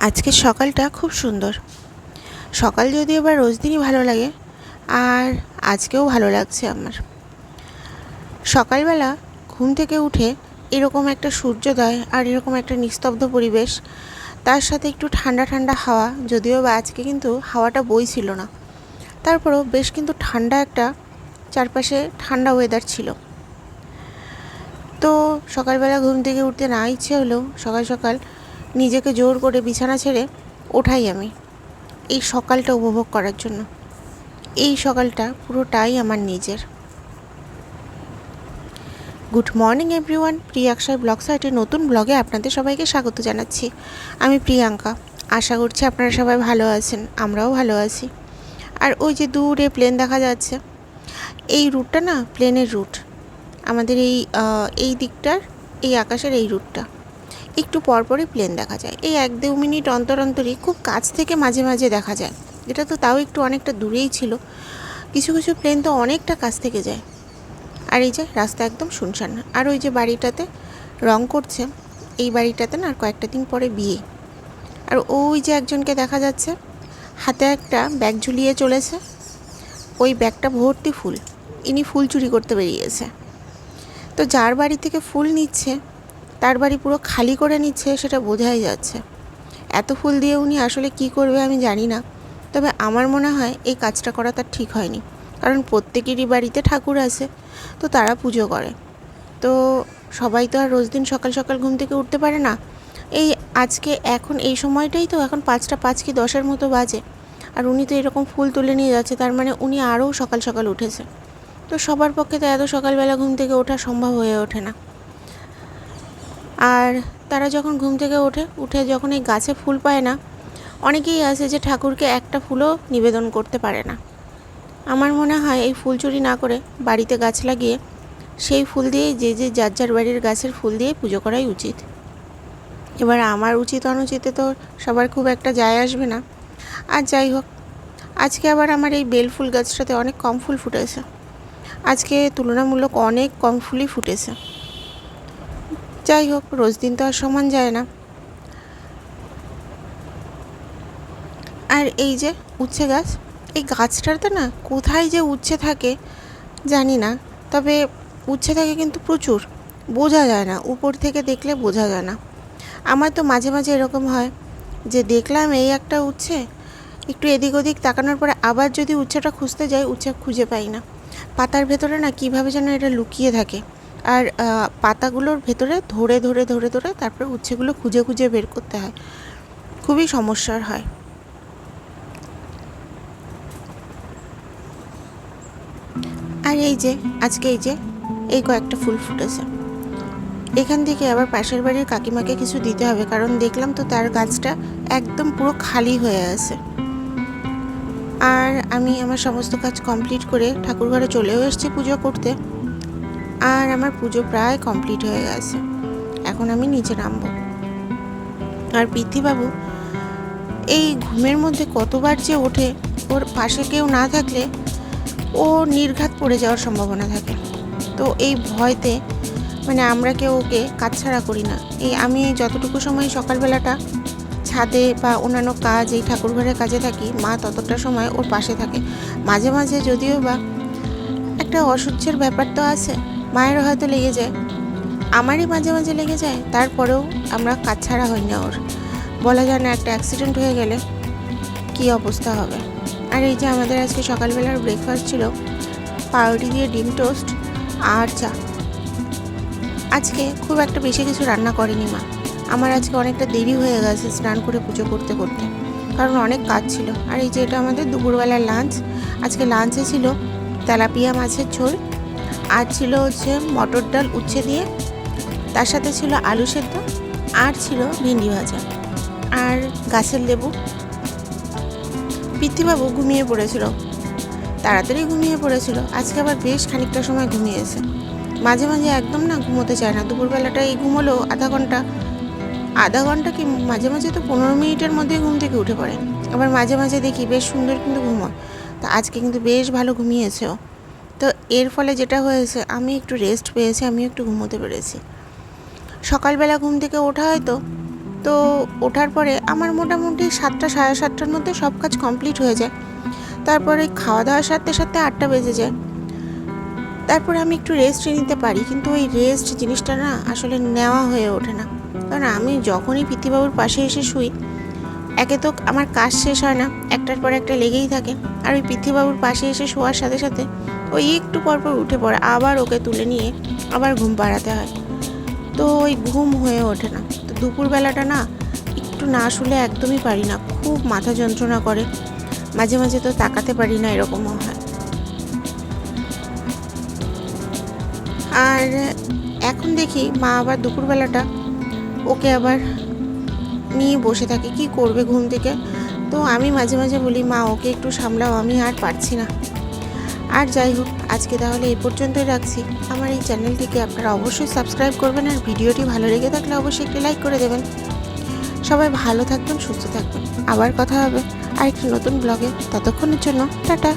আজকের সকালটা খুব সুন্দর। সকাল যদিও বা রোজ দিনই ভালো লাগে, আর আজকেও ভালো লাগছে আমার। সকালবেলা ঘুম থেকে উঠে এরকম একটা সূর্যোদয় আর এরকম একটা নিস্তব্ধ পরিবেশ, তার সাথে একটু ঠান্ডা ঠান্ডা হাওয়া। যদিও বা আজকে কিন্তু হাওয়াটা বইছিল না, তারপরেও বেশ কিন্তু ঠান্ডা একটা চারপাশে ঠান্ডা ওয়েদার ছিল। তো সকালবেলা ঘুম থেকে উঠতে না ইচ্ছে হলেও সকাল সকাল নিজেকে জোর করে বিছানা ছেড়ে ওঠাই আমি এই সকালটা উপভোগ করার জন্য। এই সকালটা পুরোটাই আমার নিজের। গুড মর্নিং এভরিওয়ান, প্রিয়াঙ্কার ব্লগ সাইটের নতুন ব্লগে আপনাদের সবাইকে স্বাগত জানাচ্ছি। আমি প্রিয়াঙ্কা। আশা করছি আপনারা সবাই ভালো আছেন, আমরাও ভালো আছি। আর ওই যে দূরে প্লেন দেখা যাচ্ছে, এই রুটটা না প্লেনের রুট। আমাদের এই দিকটার এই আকাশের এই রুটটা একটু পরপরই প্লেন দেখা যায়। এই 1-2 মিনিট অন্তর অন্তরই খুব কাছ থেকে মাঝে মাঝে দেখা যায়। এটা তো তাও একটু অনেকটা দূরেই ছিল, কিছু কিছু প্লেন তো অনেকটা কাছ থেকে যায়। আর এই যে রাস্তা একদম শুনশান। আর ওই যে বাড়িটাতে রং করছে, এই বাড়িটাতে না আর কয়েকটা দিন পরে বিয়ে। আর ওই যে একজনকে দেখা যাচ্ছে হাতে একটা ব্যাগ ঝুলিয়ে চলেছে, ওই ব্যাগটা ভর্তি ফুল। ইনি ফুল চুরি করতে বেরিয়েছে। তো যার বাড়ি থেকে ফুল নিচ্ছে তার বাড়ি পুরো খালি করে নিচ্ছে, সেটা বোঝাই যাচ্ছে। এত ফুল দিয়ে উনি আসলে কি করবে আমি জানি না, তবে আমার মনে হয় এই কাজটা করা তার ঠিক হয়নি। কারণ প্রত্যেকেরই বাড়িতে ঠাকুর আছে, তো তারা পুজো করে। তো সবাই তো আর রোজ দিন সকাল সকাল ঘুম থেকে উঠতে পারে না। এই আজকে এখন এই সময়টাই তো এখন 5টা 5 কি 10-এর মতো বাজে, আর উনি তো এরকম ফুল তুলে নিয়ে যাচ্ছে, তার মানে উনি আরও সকাল সকাল উঠেছে। তো সবার পক্ষে তো এত সকালবেলা ঘুম থেকে ওঠা সম্ভব হয়ে ওঠে না। আর তারা যখন ঘুম থেকে উঠে যখন এই গাছে ফুল পায় না, অনেকেই আছে যে ঠাকুরকে একটা ফুলও নিবেদন করতে পারে না। আমার মনে হয় এই ফুল চুরি না করে বাড়িতে গাছ লাগিয়ে সেই ফুল দিয়ে যে যার যার বাড়ির গাছের ফুল দিয়ে পুজো করাই উচিত। এবার আমার উচিত অনুচিতে তো সবার খুব একটা যায় আসবে না। আর যাই হোক, আজকে আবার আমার এই বেল ফুল গাছটাতে অনেক কম ফুল ফুটেছে। আজকে তুলনামূলক অনেক কম ফুলই ফুটেছে। যাই হোক, রোজ দিন তো আর সমান যায় না। আর এই যে উচ্ছে গাছ, এই গাছটাতে না কোথায় যে উচ্ছে থাকে জানি না, তবে উচ্ছে থাকে কিন্তু প্রচুর, বোঝা যায় না, উপর থেকে দেখলে বোঝা যায় না। আমার তো মাঝে মাঝে এরকম হয় যে দেখলাম এই একটা উচ্ছে, একটু এদিক ওদিক তাকানোর পরে আবার যদি উচ্ছেটা খুঁজতে যাই, উচ্ছে খুঁজে পাই না। পাতার ভেতরে না কীভাবে যেন এটা লুকিয়ে থাকে, আর পাতাগুলোর ভেতরে ধরে ধরে ধরে ধরে তারপরে উচ্ছেগুলো খুঁজে খুঁজে বের করতে হয়, খুবই সমস্যার হয়। আর এই যে আজকে এই কয়েকটা ফুল ফুটেছে। এখান থেকে আবার পাশের বাড়ির কাকিমাকে কিছু দিতে হবে, কারণ দেখলাম তো তার গাছটা একদম পুরো খালি হয়ে আছে। আর আমি আমার সমস্ত কাজ কমপ্লিট করে ঠাকুরঘরে চলেও এসেছি পুজো করতে। আর আমার পুজো প্রায় কমপ্লিট হয়ে গেছে, এখন আমি নিচে নামবো। আর পিতৃবাবু এই ঘুমের মধ্যে কতবার যে ওঠে, ওর পাশে কেউ না থাকলে ও নির্ঘাত পড়ে যাওয়ার সম্ভাবনা থাকে। তো এই ভয়তে মানে আমরা কেউ ওকে কাছছাড়া করি না। আমি যতটুকু সময় সকালবেলাটা ছাদে বা অন্যান্য কাজ এই ঠাকুরঘরের কাজে থাকি, মা ততটা সময় ওর পাশে থাকে। মাঝে মাঝে যদিও বা একটা অসহ্যের ব্যাপার তো আছে, মায়েরও হয়তো লেগে যায়, আমারই মাঝে মাঝে লেগে যায়, তারপরেও আমরা কাছছাড়া হই না ওর। বলা যায় না একটা অ্যাক্সিডেন্ট হয়ে গেলে কী অবস্থা হবে। আর এই যে আমাদের আজকে সকালবেলার ব্রেকফাস্ট ছিল পাউরুটি দিয়ে ডিম টোস্ট আর চা। আজকে খুব একটা বেশি কিছু রান্না করেনি মা। আমার আজকে অনেকটা দেরি হয়ে গেছে স্নান করে পুজো করতে করতে, কারণ অনেক কাজ ছিল। আর এই যে এটা আমাদের দুপুরবেলার লাঞ্চ। আজকে লাঞ্চে ছিল তেলাপিয়া মাছের ঝোল, আর ছিল হচ্ছে মটর ডাল উচ্ছে দিয়ে, তার সাথে ছিল আলু সেদ্ধ, আর ছিল ভেন্ডি ভাজা আর গাছের লেবু। পিতৃবাবু ঘুমিয়ে পড়েছিল, তাড়াতাড়ি ঘুমিয়ে পড়েছিল। আজকে আবার বেশ খানিকটা সময় ঘুমিয়েছে। মাঝে মাঝে একদম না ঘুমোতে চায় না। দুপুরবেলাটা এই ঘুমোলো আধা ঘন্টা কি মাঝে মাঝে তো 15 মিনিটের মধ্যেই ঘুম থেকে উঠে পড়ে। আবার মাঝে মাঝে দেখি বেশ সুন্দর কিন্তু ঘুমোয়। তা আজকে কিন্তু বেশ ভালো ঘুমিয়েছে ও। তো এর ফলে যেটা হয়েছে, আমি একটু রেস্ট পেয়েছি, আমি একটু ঘুমোতে পেরেছি। সকালবেলা ঘুম থেকে ওঠা হয়তো তো ওঠার পরে আমার মোটামুটি 7টা সাড়ে 7টার মধ্যে সব কাজ কমপ্লিট হয়ে যায়। তারপরে খাওয়া দাওয়ার সাথে সাথে 8টা বেজে যায়। তারপরে আমি একটু রেস্ট নিতে পারি, কিন্তু ওই রেস্ট জিনিসটা না আসলে নেওয়া হয়ে ওঠে না। কারণ আমি যখনই পিতৃবাবুর পাশে এসে শুই, একে তো আমার কাজ শেষ হয় না, একটার পর একটা লেগেই থাকে। আর ওই পিতৃবাবুর পাশে এসে শোয়ার সাথে সাথে ওই একটু পরপর উঠে পড়ে, আবার ওকে তুলে নিয়ে আবার ঘুম পাড়াতে হয়। তো ওই ঘুম হয়ে ওঠে না। তো দুপুরবেলাটা না একটু না শুলে একদমই পারি না, খুব মাথা যন্ত্রণা করে, মাঝে মাঝে তো তাকাতে পারি না, এরকমও হয়। আর এখন দেখি মা আবার দুপুরবেলাটা ওকে আবার নিয়ে বসে থাকে, কি করবে ঘুম থেকে। তো আমি মাঝে মাঝে বলি, মা ওকে একটু সামলাও, আমি আর পারছি না। আর যাই হোক, আজকে তাহলে এই পর্যন্তই রাখছি। আমার এই চ্যানেলটিকে আপনারা অবশ্যই সাবস্ক্রাইব করবেন, আর ভিডিওটি ভালো লেগে থাকলে অবশ্যই একটি লাইক করে দেবেন। সবাই ভালো থাকবেন, সুস্থ থাকবেন। আবার কথা হবে আরেকটি নতুন ব্লগে। ততক্ষণের জন্য টাটা।